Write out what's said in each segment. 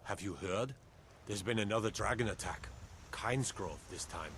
Have you heard? There's been another dragon attack. Kynesgrove this time.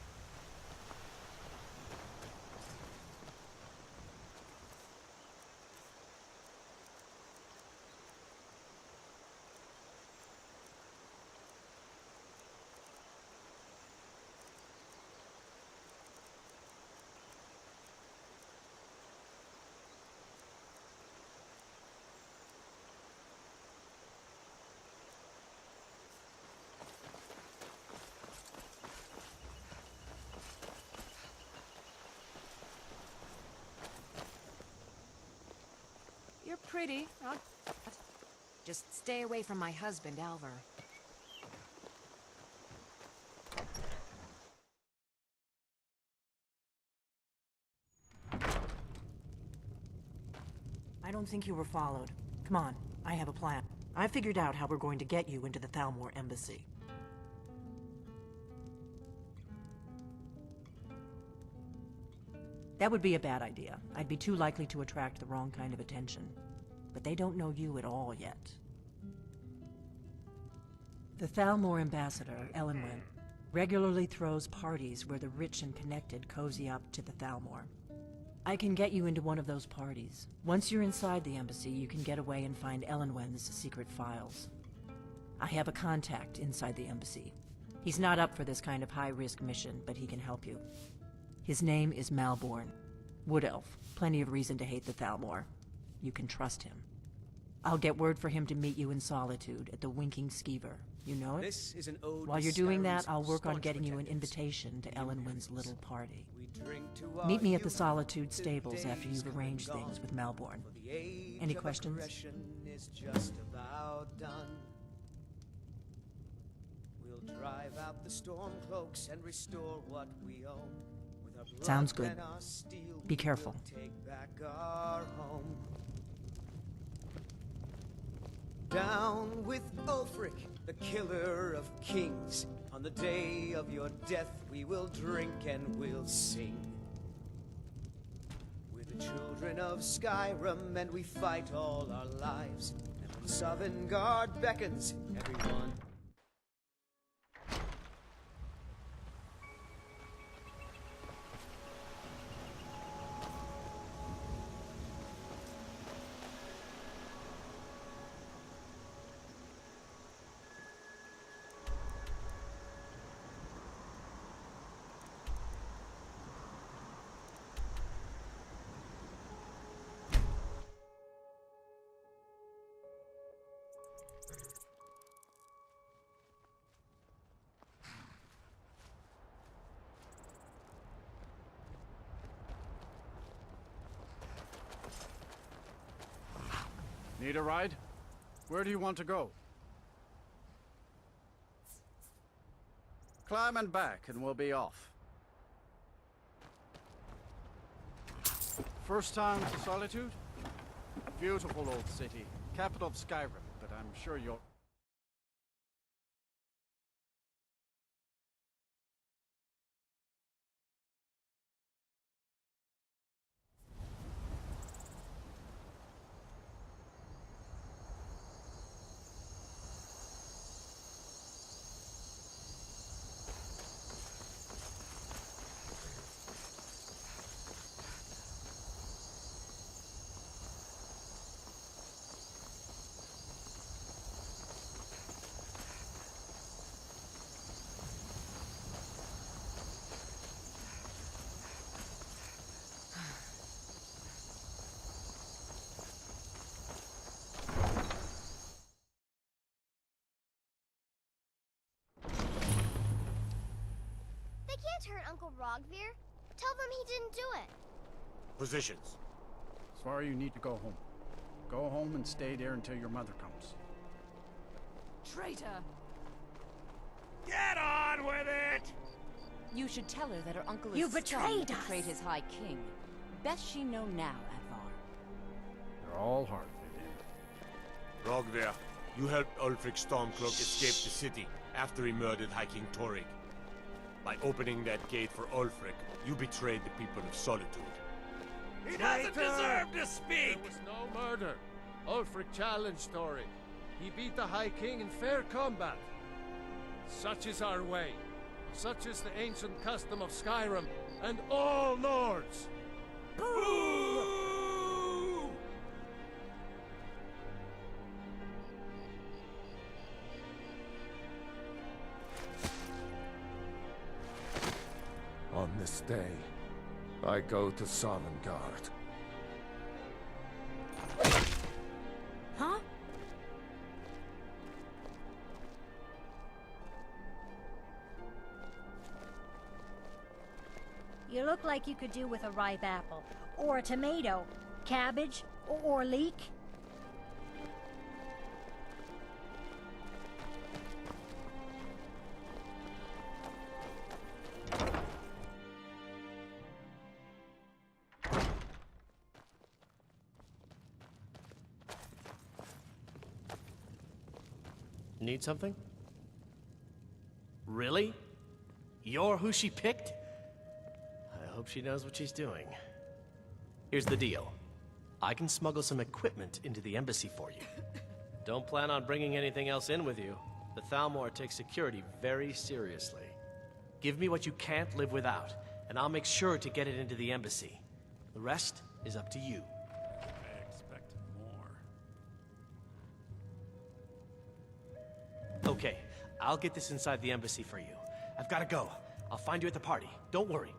You're pretty. Just stay away from my husband, Alvar. I don't think you were followed. Come on, I have a plan. I figured out how we're going to get you into the Thalmor embassy. That would be a bad idea. I'd be too likely to attract the wrong kind of attention. But they don't know you at all yet. The Thalmor ambassador, Elenwen, regularly throws parties where the rich and connected cozy up to the Thalmor. I can get you into one of those parties. Once you're inside the embassy, you can get away and find Elenwen's secret files. I have a contact inside the embassy. He's not up for this kind of high-risk mission, but he can help you. His name is Malborn. Wood Elf. Plenty of reason to hate the Thalmor. You can trust him. I'll get word for him to meet you in Solitude at the Winking Skeever. You know it? This is an ode While to you're doing that, Skyrim's I'll work on staunch getting you an protectors. invitation to Elenwen's little party. We drink to Meet our me at the youth, Solitude till stables after days you've come and arranged gone. things with Malborn. For the age Any of questions? aggression is just about done. We'll drive out the storm cloaks and restore what we own. With our blood Sounds good. and our steel, Be careful. we'll take back our home. Down with Ulfric, the killer of kings. On the day of your death, we will drink and we'll sing. We're the children of Skyrim, and we fight all our lives. And when Sovngarde beckons, everyone. Need a ride? Where do you want to go? Climb and back and we'll be off. First time to Solitude? Beautiful old city. Capital of Skyrim, but I'm sure you'll... They can't hurt Uncle Rogvir. Tell them he didn't do it. Positions. Sorry, you need to go home. Go home and stay there until your mother comes. Traitor! Get on with it! You should tell her that her uncle You is betrayed us. betrayed his High King. Best she know now, Advar. They're all hard to Rogver, you helped Ulfric Stormcloak escape the city after he murdered High King Torrig. By opening that gate for Ulfric, you betrayed the people of Solitude. He doesn't deserve to speak! There was no murder. Ulfric challenged Torrig. He beat the High King in fair combat. Such is our way. Such is the ancient custom of Skyrim and all Lords. Boo! On this day, I go to Sovngarde. Huh? You look like you could do with a ripe apple. Or a tomato. Cabbage. Or leek. Need something? Really? You're who she picked? I hope she knows what she's doing. Here's the deal. I can smuggle some equipment into the embassy for you. Don't plan on bringing anything else in with you. The Thalmor takes security very seriously. Give me what you can't live without, and I'll make sure to get it into the embassy. The rest is up to you. I expect more. Okay, I'll get this inside the embassy for you. I've gotta go. I'll find you at the party. Don't worry.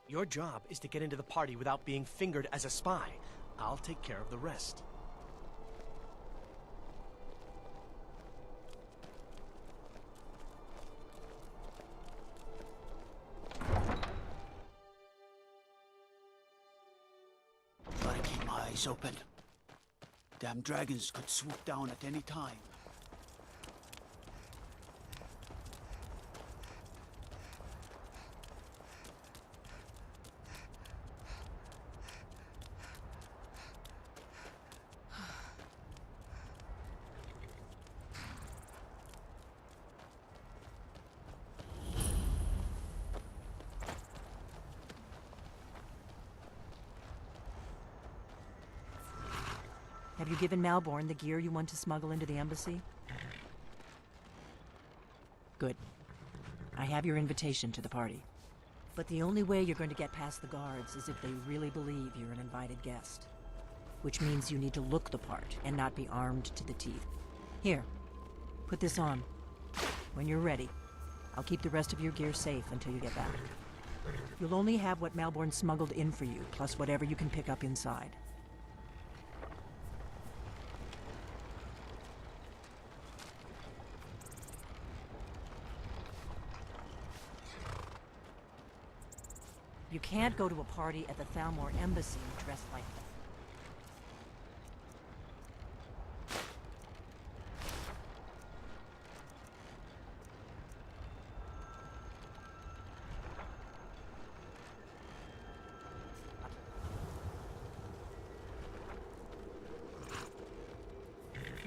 Your job is to get into the party without being fingered as a spy. I'll take care of the rest. Gotta keep my eyes open. Damn dragons could swoop down at any time. Have you given Malborn the gear you want to smuggle into the embassy? Good. I have your invitation to the party. But the only way you're going to get past the guards is if they really believe you're an invited guest. Which means you need to look the part and not be armed to the teeth. Here, put this on. When you're ready, I'll keep the rest of your gear safe until you get back. You'll only have what Malborn smuggled in for you, plus whatever you can pick up inside. You can't go to a party at the Thalmor Embassy dressed like that.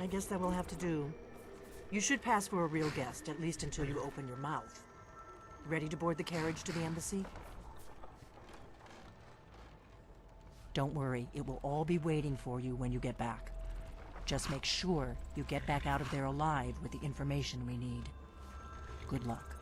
I guess that will have to do. You should pass for a real guest, at least until you open your mouth. Ready to board the carriage to the embassy? Don't worry, it will all be waiting for you when you get back. Just make sure you get back out of there alive with the information we need. Good luck.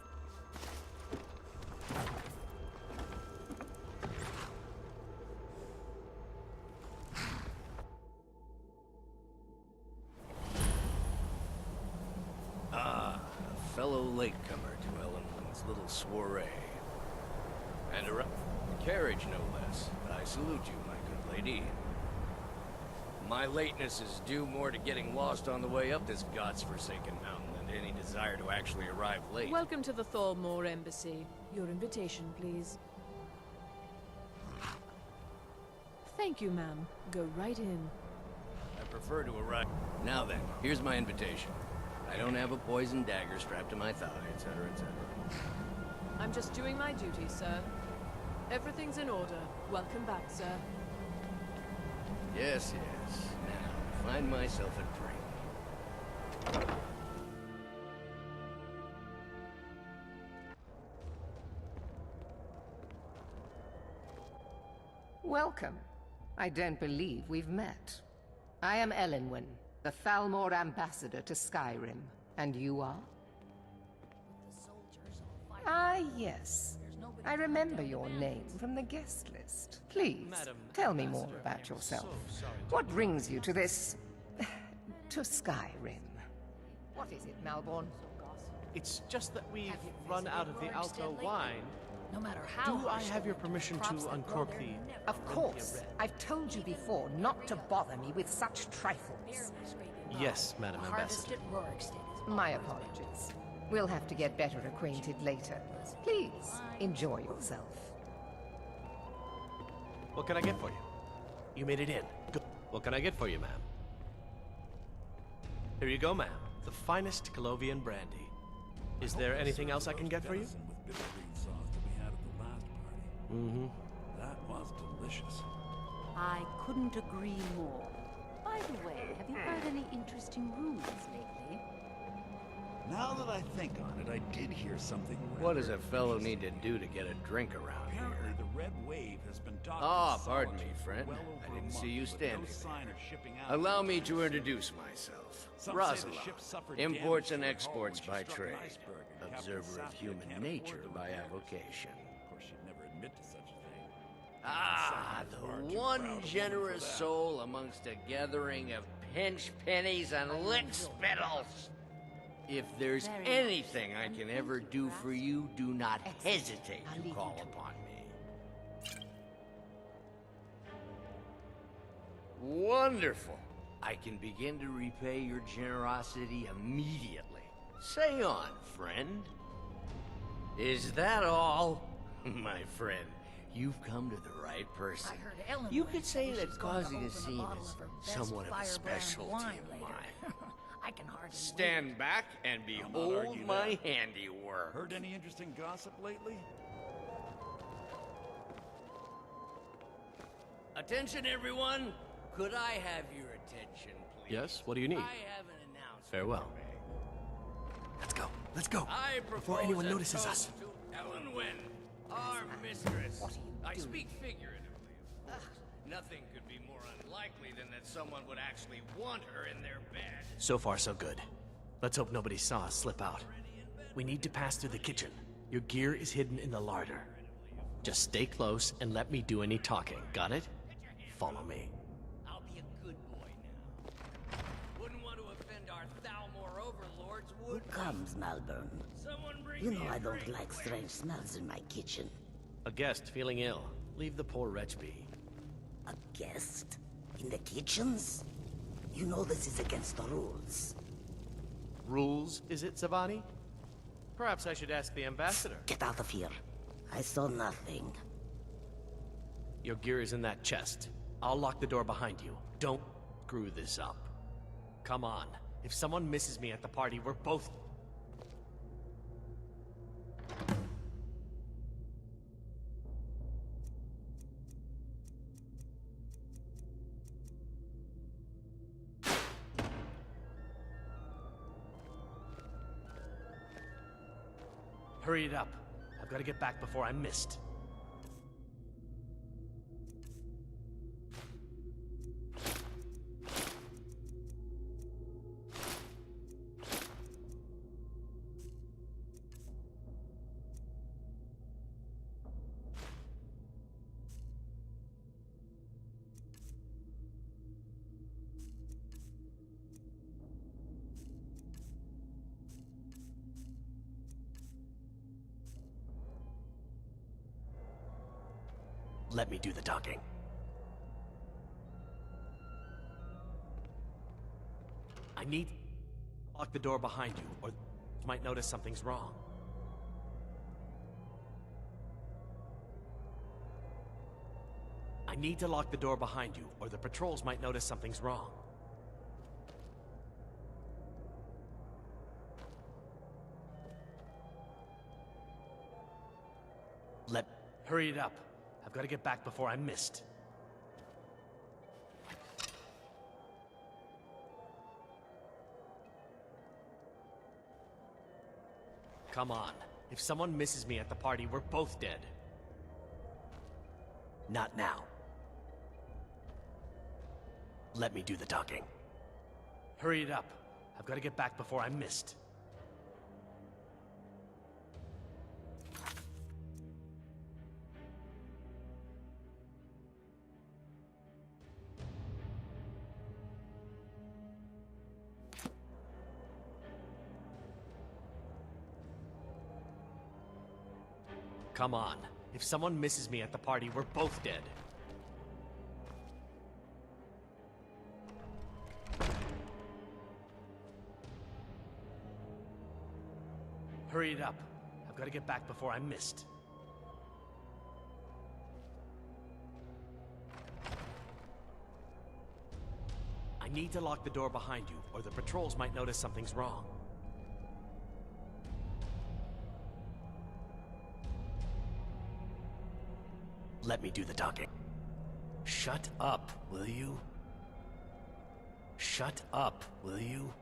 Fellow latecomer to Ellenwood's little soiree. And a carriage, no less. I salute you, my good lady. My lateness is due more to getting lost on the way up this god's-forsaken mountain than to any desire to actually arrive late. Welcome to the Thalmor Embassy. Your invitation, please. Thank you, ma'am. Go right in. I prefer to arrive. Now then, here's my invitation. I don't have a poisoned dagger strapped to my thigh, etc., etc. I'm just doing my duty, sir. Everything's in order. Welcome back, sir. Yes, yes. Now, find myself a drink. Welcome. I don't believe we've met. I am Elenwen, the Thalmor ambassador to Skyrim. And you are? Ah, yes. I remember your name from the guest list. Please, tell me more about yourself. What brings you to this... to Skyrim? What is it, Malborn? It's just that we've run out of the Alto wine. No matter how Do I have your permission to uncork the... Of course. I've told you before not to bother me with such trifles. Yes, Madam Ambassador. My apologies. We'll have to get better acquainted later. Please, enjoy yourself. What can I get for you? You made it in. Good. What can I get for you, ma'am? Here you go, ma'am. The finest Colovian brandy. Is there anything else I can get for you? Mm-hmm. That was delicious. I couldn't agree more. By the way, have you heard any interesting rumors lately? Now that I think on it, I did hear something. What does a fellow need to do to get a drink around here? Apparently, the Red Wave has been docking. Ah, pardon me, friend. I didn't see you standing there. Allow me to introduce myself. Rosala, imports and exports by trade. Observer of human nature by avocation. Of course, she'd never admit to such a thing. Ah, the one generous soul amongst a gathering of pinch pennies and lick spittles. If there's anything I can ever do for you, do not hesitate to call upon me. Wonderful. I can begin to repay your generosity immediately. Say on, friend. Is that all? My friend, you've come to the right person. You could say that causing a scene is somewhat of a specialty of mine. I can hardly Stand back and behold my handiwork. Heard any interesting gossip lately? Attention, everyone. Could I have your attention, please? Yes, what do you need? I have an announcement. Farewell. Let's go. Let's go. Before anyone notices us. To Ellenwen, our mistress. I speak figuratively, of course. Nothing could be more unlikely than that someone would actually want her in their bed. So far, so good. Let's hope nobody saw us slip out. We need to pass through the kitchen. Your gear is hidden in the larder. Just stay close and let me do any talking. Got it? Follow me. I'll be a good boy now. Wouldn't want to offend our Thalmor overlords, would Who comes, Malborn? someone bring You me know a I don't drink, like please? strange smells in my kitchen. A guest feeling ill. Leave the poor wretch be. A guest? In the kitchens? You know this is against the rules. Rules, is it, Zavani? Perhaps I should ask the ambassador. Get out of here. I saw nothing. Your gear is in that chest. I'll lock the door behind you. Don't screw this up. Come on. If someone misses me at the party, we're both... Hurry it up. I've got to get back before I'm missed. Let me do the talking. I need to lock the door behind you, or might notice something's wrong. I need to lock the door behind you, or the patrols might notice something's wrong. Hurry it up. I've got to get back before I'm missed. Come on. If someone misses me at the party, we're both dead. Not now. Let me do the talking. Hurry it up. I've got to get back before I'm missed. Come on. If someone misses me at the party, we're both dead. Hurry it up. I've got to get back before I'm missed. I need to lock the door behind you, or the patrols might notice something's wrong. Let me do the talking. Shut up, will you? Shut up, will you?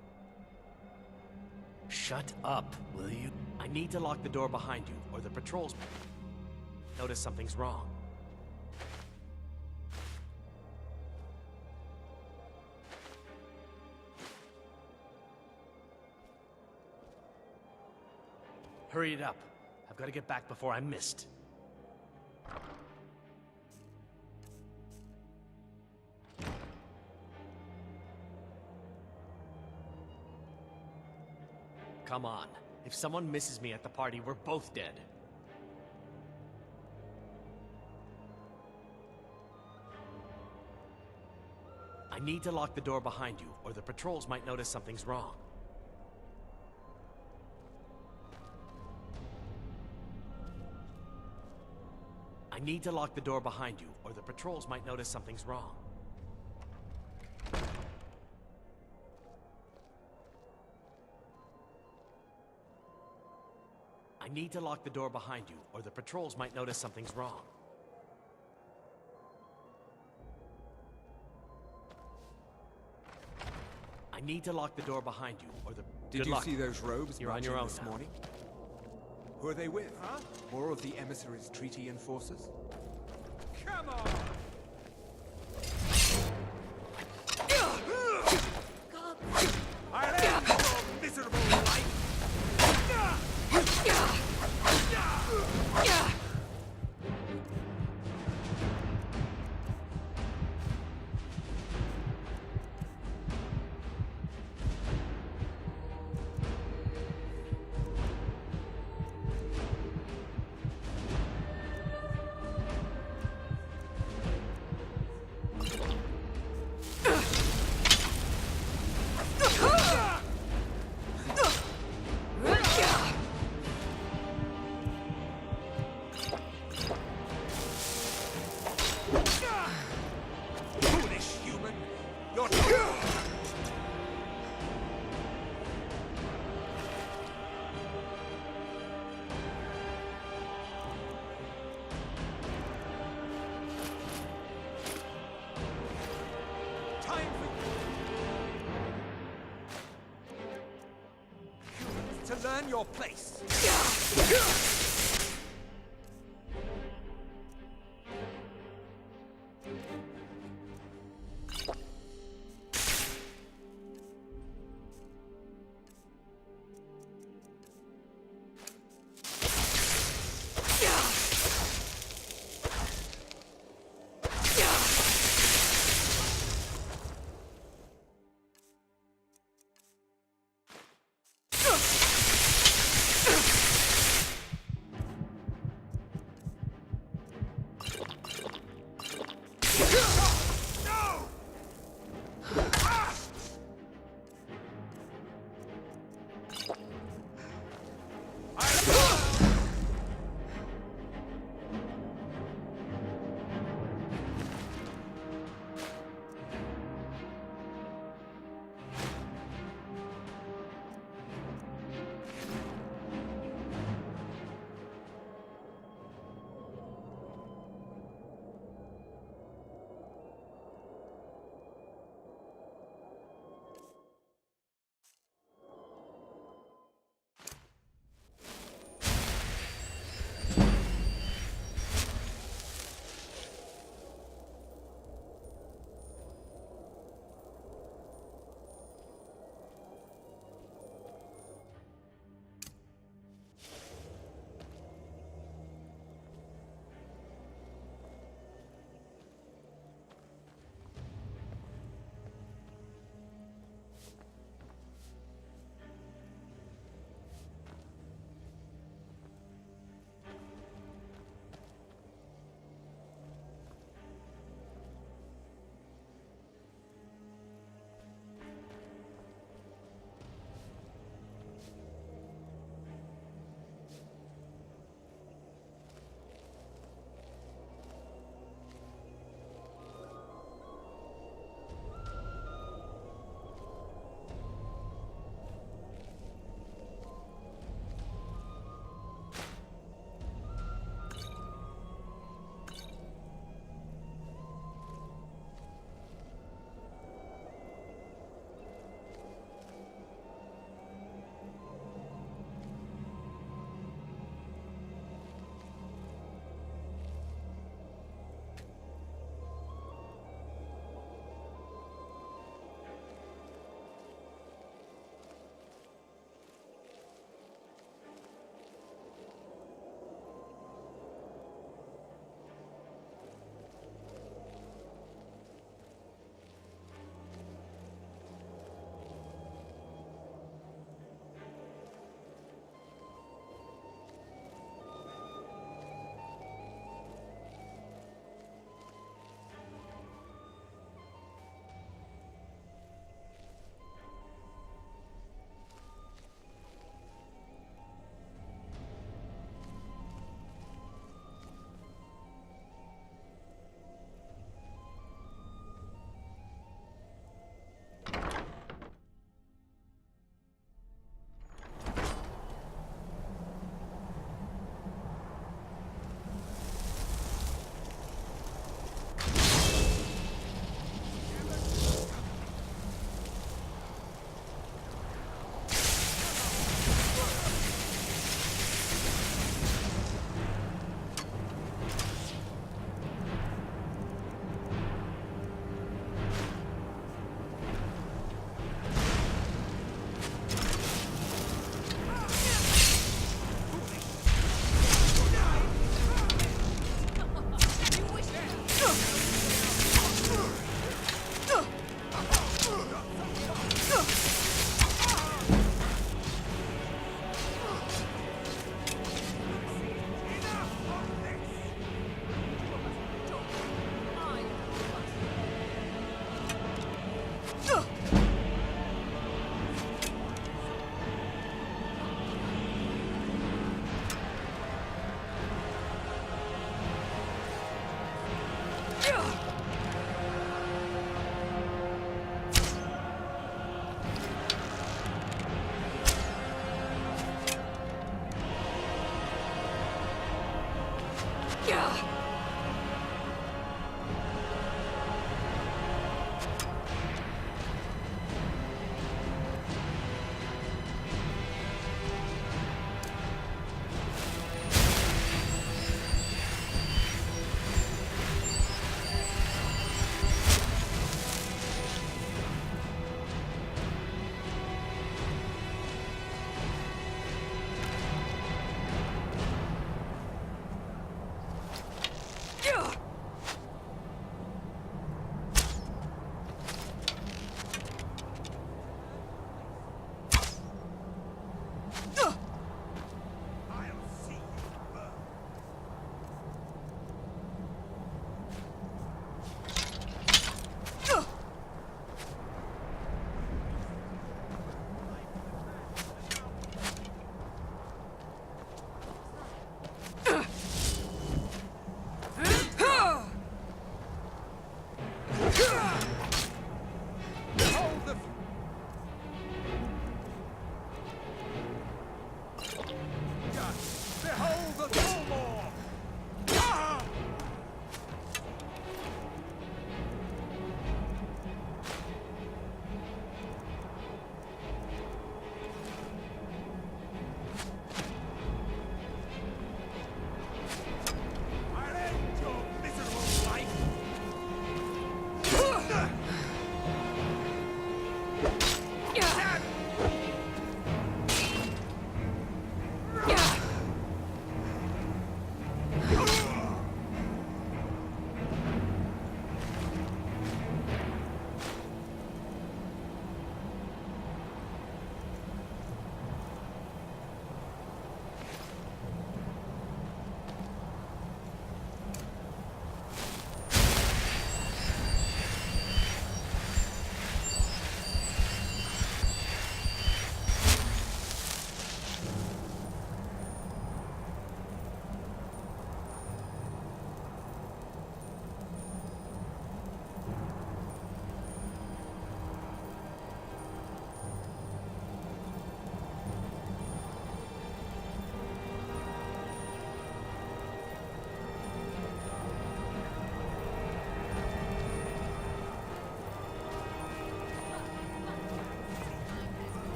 Shut up, will you? I need to lock the door behind you, or the patrols notice something's wrong. Hurry it up. I've got to get back before I'm missed. Come on. If someone misses me at the party, we're both dead. I need to lock the door behind you, or the patrols might notice something's wrong. I need to lock the door behind you, or the patrols might notice something's wrong. I need to lock the door behind you, or the patrols might notice something's wrong. I need to lock the door behind you, or the... Did you see those robes You're on your own this now. morning? Who are they with? Huh? More of the emissaries' treaty enforcers? Come on! I'll end your miserable life! to learn your place.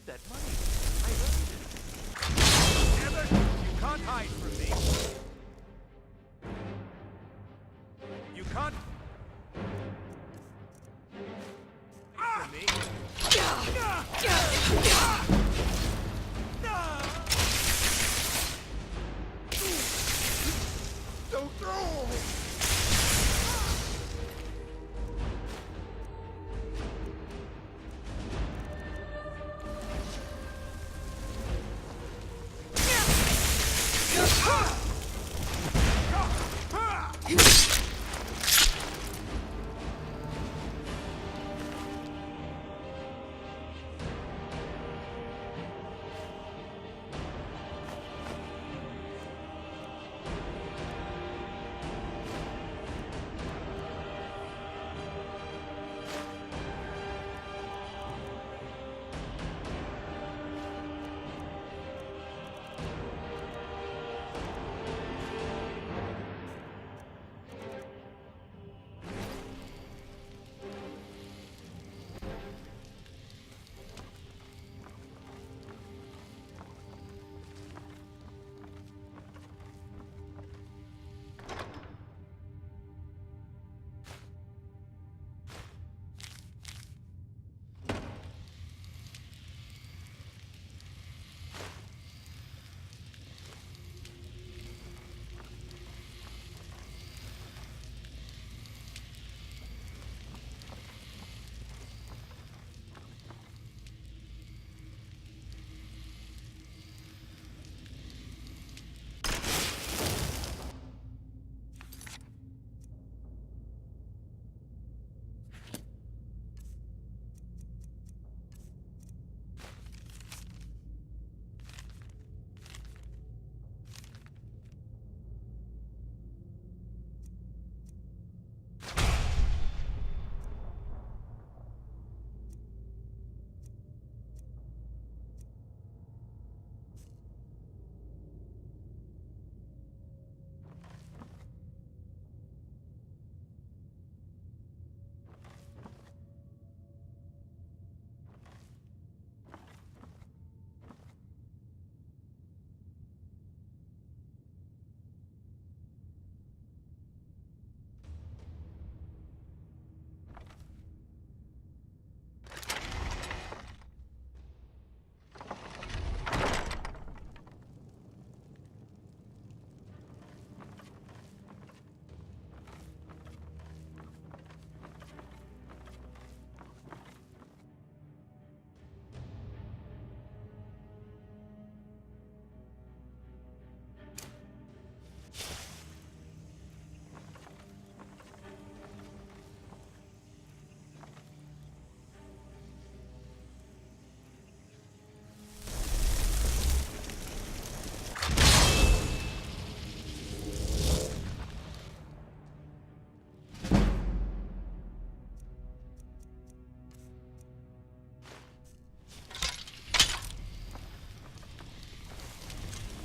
that money. I earned it. Damn it! You can't hide from me. You can't. From me. Don't throw!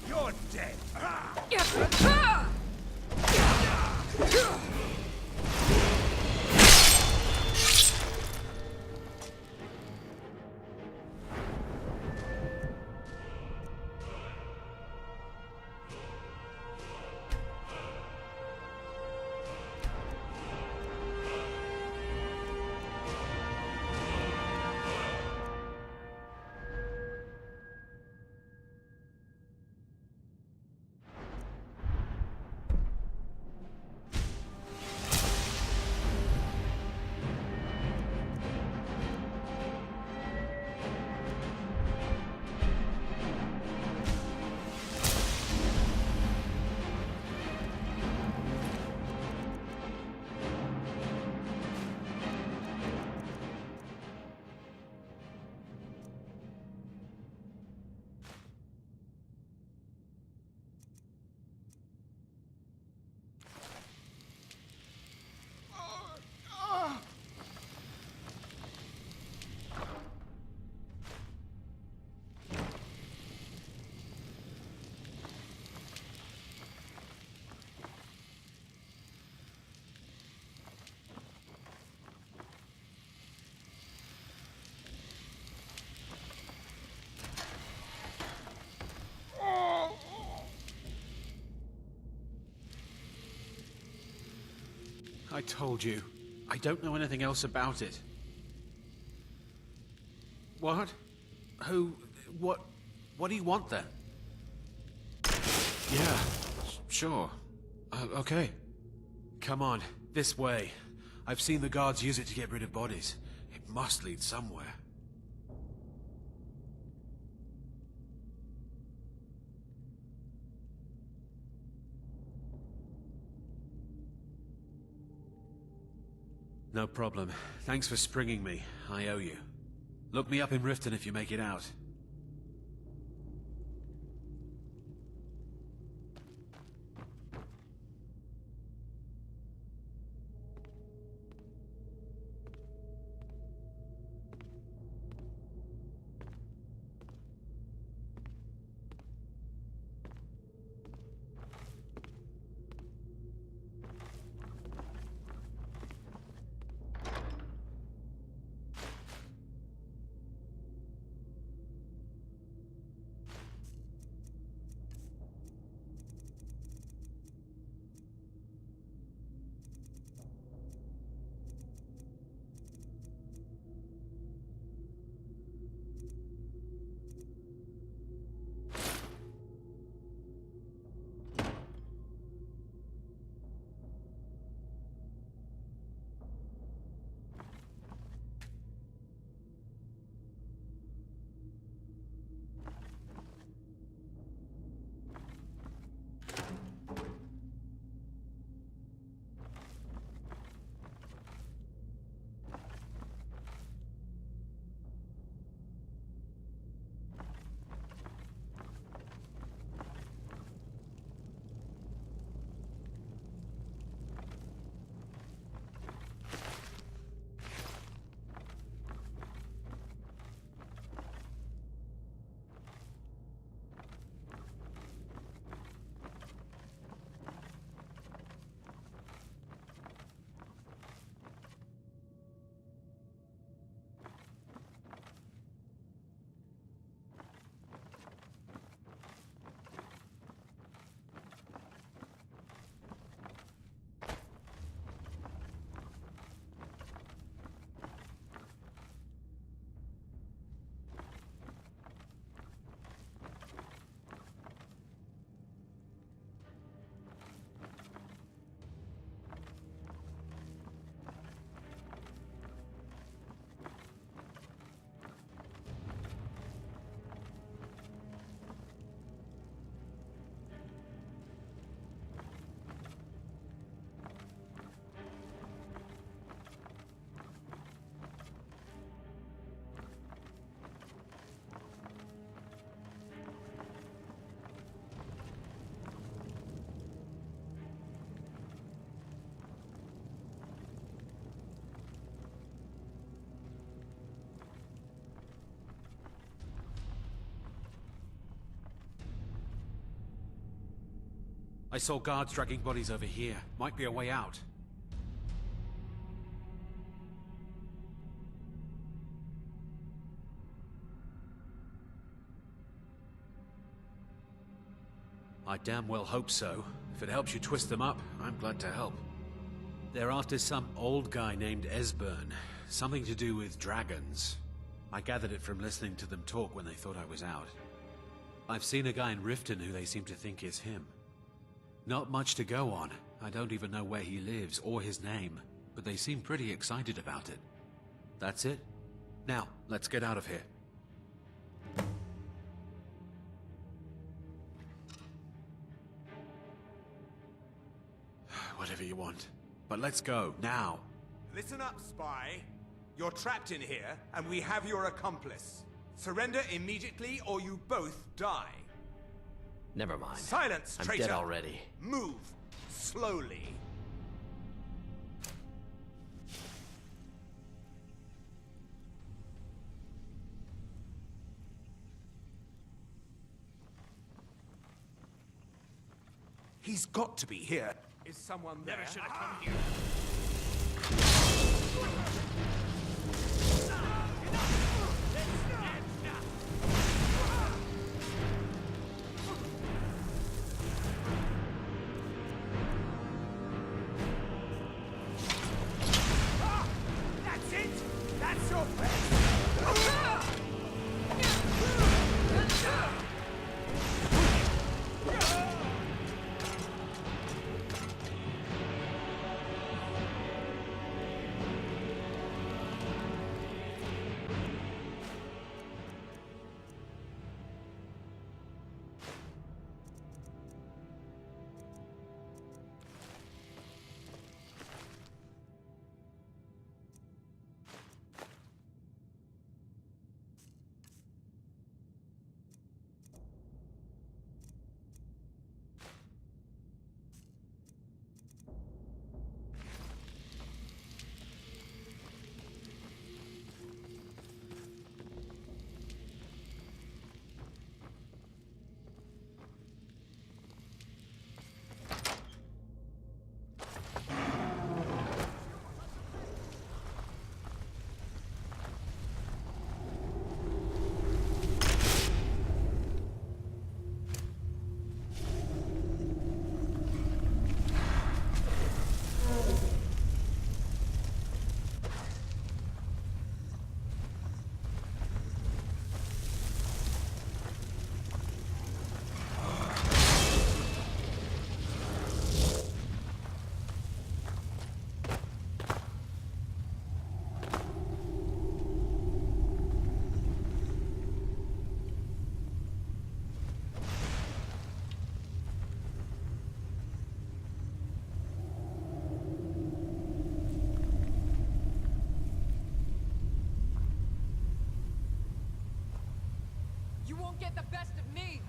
You're dead. I told you. I don't know anything else about it. What? Who? What do you want then? Yeah, sure. Okay. Come on, this way. I've seen the guards use it to get rid of bodies. It must lead somewhere. No problem. Thanks for springing me. I owe you. Look me up in Riften if you make it out. I saw guards dragging bodies over here. Might be a way out. I damn well hope so. If it helps you twist them up, I'm glad to help. They're after some old guy named Esbern. Something to do with dragons. I gathered it from listening to them talk when they thought I was out. I've seen a guy in Riften who they seem to think is him. Not much to go on. I don't even know where he lives or his name, but they seem pretty excited about it. That's it? Now, let's get out of here. Whatever you want. But let's go, now. Listen up, spy. You're trapped in here, and we have your accomplice. Surrender immediately, or you both die. Never mind. Silence, I'm traitor! dead already. Move. Slowly. He's got to be here. Is someone there? Never should have come here. won't get the best of me!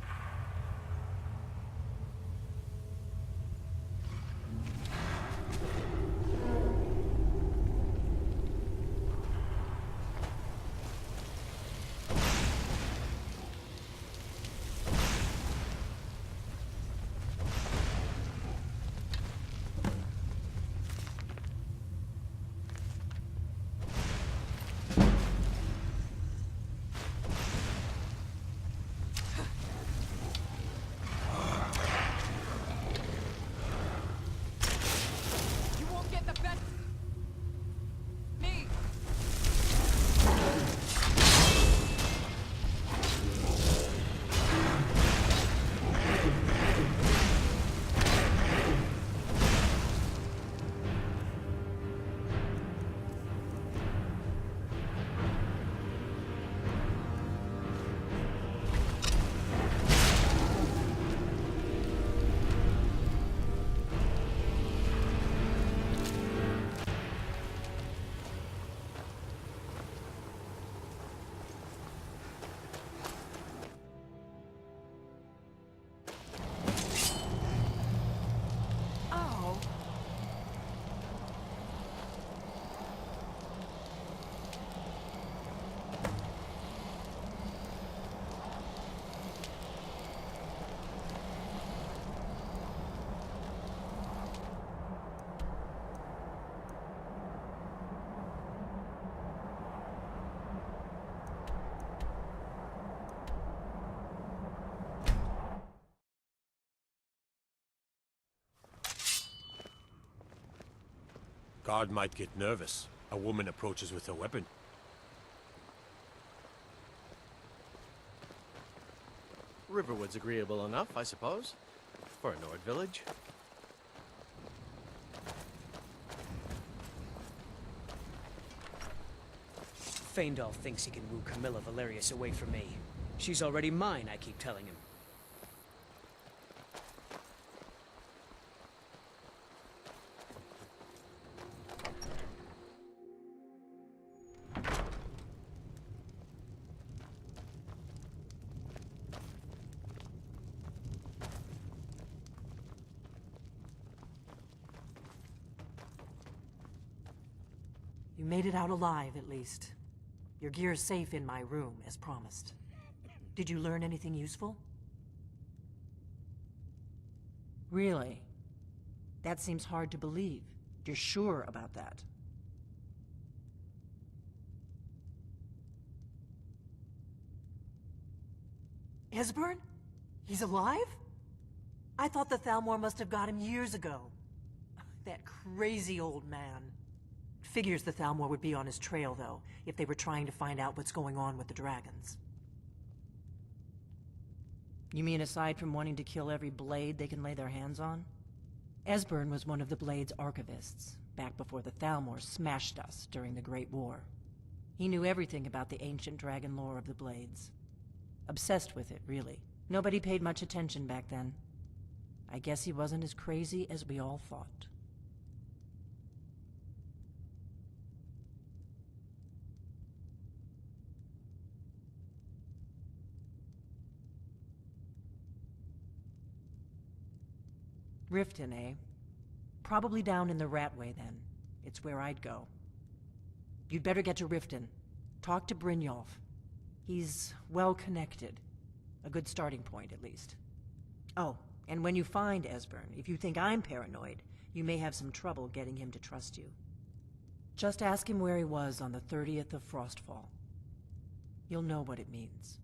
Guard might get nervous. A woman approaches with a weapon. Riverwood's agreeable enough, I suppose, for a Nord village. Faendal thinks he can woo Camilla Valerius away from me. She's already mine, I keep telling him. You made it out alive, at least. Your gear's safe in my room, as promised. Did you learn anything useful? Really? That seems hard to believe. You're sure about that? Esbern? He's alive? I thought the Thalmor must have got him years ago. That crazy old man. Figures the Thalmor would be on his trail, though, if they were trying to find out what's going on with the dragons. You mean aside from wanting to kill every blade they can lay their hands on? Esbern was one of the Blade's archivists, back before the Thalmor smashed us during the Great War. He knew everything about the ancient dragon lore of the Blades. Obsessed with it, really. Nobody paid much attention back then. I guess he wasn't as crazy as we all thought. Riften, eh? Probably down in the Ratway, then. It's where I'd go. You'd better get to Riften. Talk to Brynjolf. He's well-connected. A good starting point, at least. Oh, and when you find Esbern, if you think I'm paranoid, you may have some trouble getting him to trust you. Just ask him where he was on the 30th of Frostfall. You'll know what it means.